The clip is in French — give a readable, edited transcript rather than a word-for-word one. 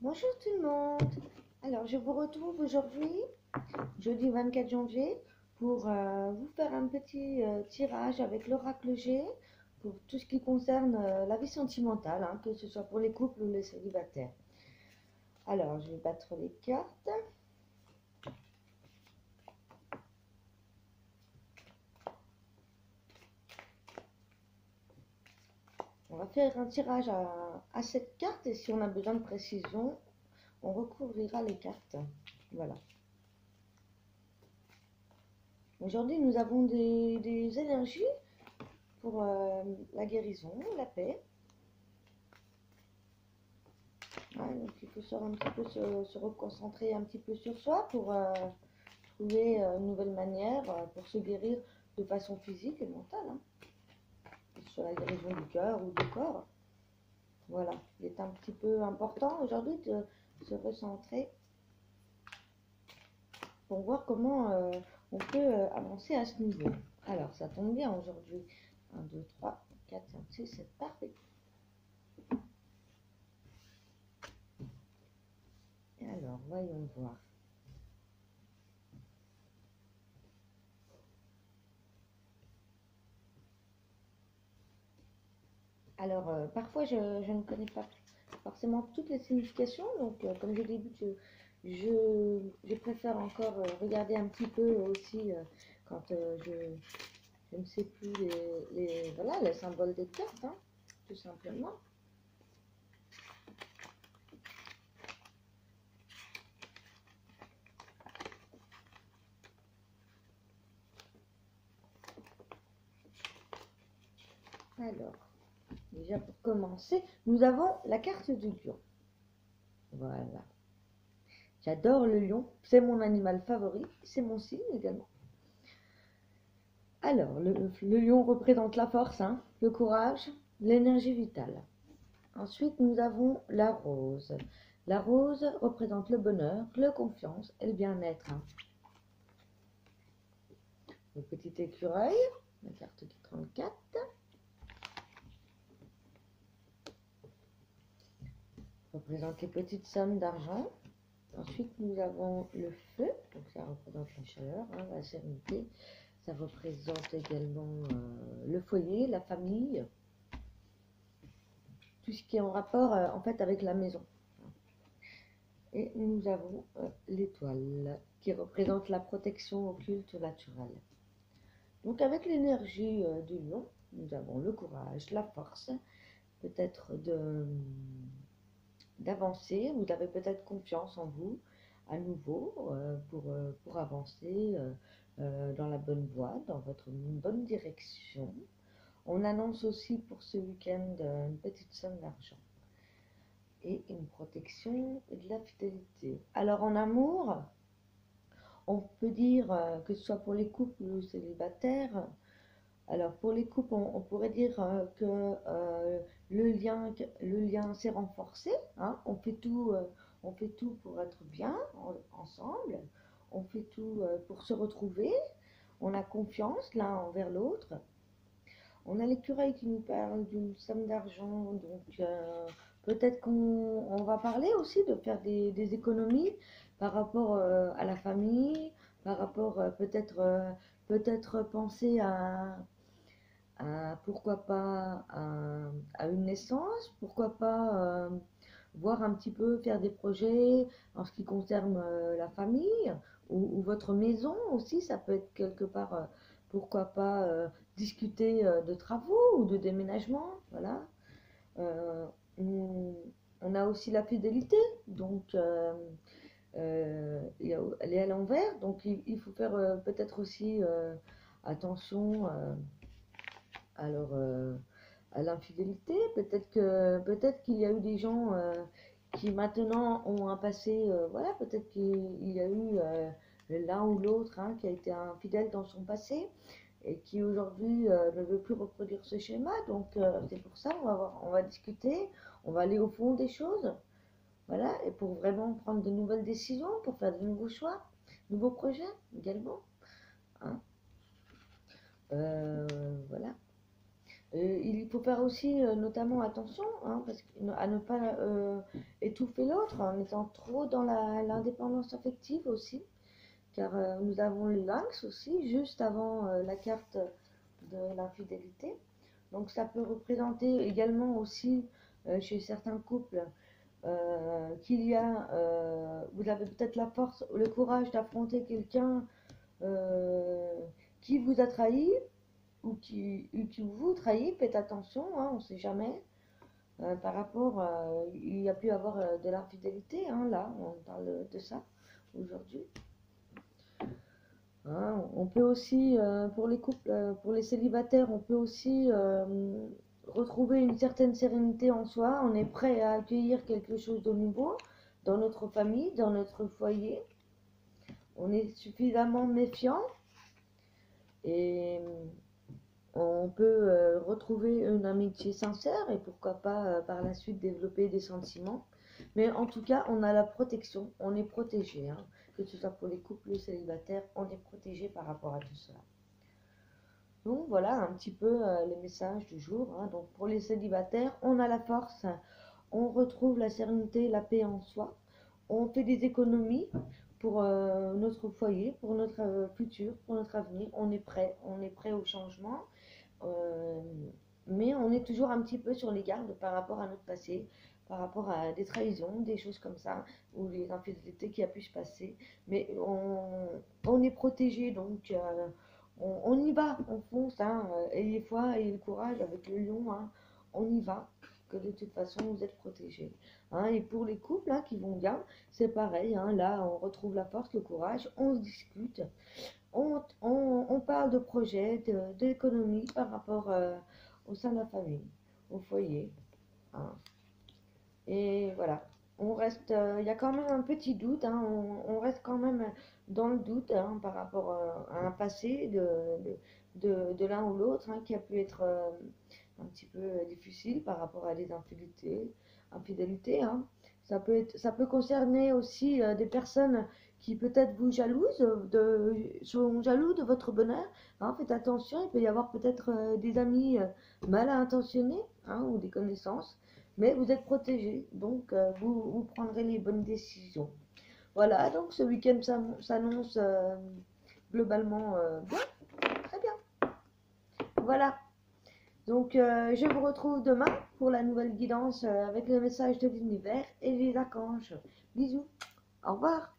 Bonjour tout le monde. Alors, je vous retrouve aujourd'hui, jeudi 24 janvier, pour vous faire un petit tirage avec l'oracle G pour tout ce qui concerne la vie sentimentale, hein, que ce soit pour les couples ou les célibataires. Alors, je vais battre les cartes. On va faire un tirage à 7 cartes et si on a besoin de précision, on recouvrira les cartes. Voilà. Aujourd'hui, nous avons des énergies pour la guérison, la paix. Ouais, donc il faut un petit peu se reconcentrer un petit peu sur soi pour trouver une nouvelle manière pour se guérir de façon physique et mentale, hein, que ce soit la guérison du cœur ou du corps. Voilà, il est un petit peu important aujourd'hui de se recentrer pour voir comment on peut avancer à ce niveau. Alors, ça tombe bien aujourd'hui. 1, 2, 3, 4, 5, 6, c'est parfait. Et alors, voyons voir. Alors, parfois, je ne connais pas forcément toutes les significations, donc comme je l'ai dit, je préfère encore regarder un petit peu aussi quand je ne sais plus voilà, les symboles des cartes, hein, tout simplement. Alors, déjà pour commencer, nous avons la carte du lion. Voilà. J'adore le lion, c'est mon animal favori, c'est mon signe également. Alors, le lion représente la force, hein, le courage, l'énergie vitale. Ensuite, nous avons la rose. La rose représente le bonheur, la confiance et le bien-être, hein. Le petit écureuil, la carte du 34. Représente les petites sommes d'argent. Ensuite, nous avons le feu, donc ça représente la chaleur, hein, la sérénité. Ça représente également le foyer, la famille, tout ce qui est en rapport en fait avec la maison. Et nous avons l'étoile qui représente la protection occulte naturelle. Donc avec l'énergie du lion, nous avons le courage, la force, peut-être d'avancer, vous avez peut-être confiance en vous à nouveau pour avancer dans la bonne voie, dans votre bonne direction. On annonce aussi pour ce week-end une petite somme d'argent et une protection et de la fidélité. Alors en amour, on peut dire que ce soit pour les couples ou célibataires. Alors pour les couples, on pourrait dire que le lien s'est renforcé, hein. On fait tout pour être bien ensemble. On fait tout pour se retrouver. On a confiance l'un envers l'autre. On a l'écureuil qui nous parle d'une somme d'argent, donc peut-être qu'on va parler aussi de faire des économies par rapport à la famille, par rapport peut-être penser pourquoi pas à une naissance, pourquoi pas voir un petit peu faire des projets en ce qui concerne la famille ou votre maison aussi, ça peut être quelque part, pourquoi pas discuter de travaux ou de déménagement, voilà. Euh, on, on a aussi la fidélité, donc elle est à l'envers, donc il faut faire peut-être aussi attention. Alors, à l'infidélité, peut-être qu'il y a eu des gens qui maintenant ont un passé, voilà, peut-être qu'il y a eu l'un ou l'autre hein, qui a été infidèle dans son passé et qui aujourd'hui ne veut plus reproduire ce schéma. Donc c'est pour ça on va discuter, on va aller au fond des choses, voilà, et pour vraiment prendre de nouvelles décisions, pour faire de nouveaux choix, nouveaux projets également, hein. Voilà. Il faut faire aussi notamment attention, hein, à ne pas étouffer l'autre en étant trop dans l'indépendance affective aussi, car nous avons le lynx aussi, juste avant la carte de l'infidélité. Donc ça peut représenter également aussi chez certains couples vous avez peut-être la force, le courage d'affronter quelqu'un euh, qui vous a trahi ou qui vous trahit. Faites attention, hein, on ne sait jamais. Par rapport, il y a pu avoir de l'infidélité, hein, là, on parle de ça aujourd'hui. Hein, on peut aussi, pour les couples, pour les célibataires, on peut aussi retrouver une certaine sérénité en soi. On est prêt à accueillir quelque chose de nouveau dans notre famille, dans notre foyer. On est suffisamment méfiant et on peut retrouver une amitié sincère et pourquoi pas par la suite développer des sentiments. Mais en tout cas, on a la protection, on est protégé, hein. Que ce soit pour les couples célibataires, on est protégé par rapport à tout cela. Donc voilà un petit peu les messages du jour, hein. Donc pour les célibataires, on a la force, on retrouve la sérénité, la paix en soi, on fait des économies pour notre foyer, pour notre futur, pour notre avenir, on est prêt au changement. Euh, mais on est toujours un petit peu sur les gardes par rapport à notre passé, par rapport à des trahisons, des choses comme ça, ou les infidélités qui a pu se passer. Mais on est protégé, donc on y va, on fonce, hein, ayez foi, ayez le courage avec le lion, hein, on y va, que de toute façon vous êtes protégés. Hein. Et pour les couples hein, qui vont bien, c'est pareil, hein, là on retrouve la force, le courage, on se discute, on parle de projets, d'économie par rapport au sein de la famille, au foyer. Hein. Et voilà, on reste, il y a quand même un petit doute, hein, on reste quand même dans le doute hein, par rapport à un passé de l'un ou l'autre hein, qui a pu être un petit peu difficile par rapport à des infidélités, hein. Ça peut concerner aussi des personnes qui peut-être vous jalousent, sont jaloux de votre bonheur. Hein, faites attention, il peut y avoir peut-être des amis mal intentionnés hein, ou des connaissances, mais vous êtes protégés, donc vous prendrez les bonnes décisions. Voilà, donc ce week-end s'annonce globalement bien, très bien. Voilà. Donc, je vous retrouve demain pour la nouvelle guidance avec le message de l'univers et les archanges. Bisous. Au revoir.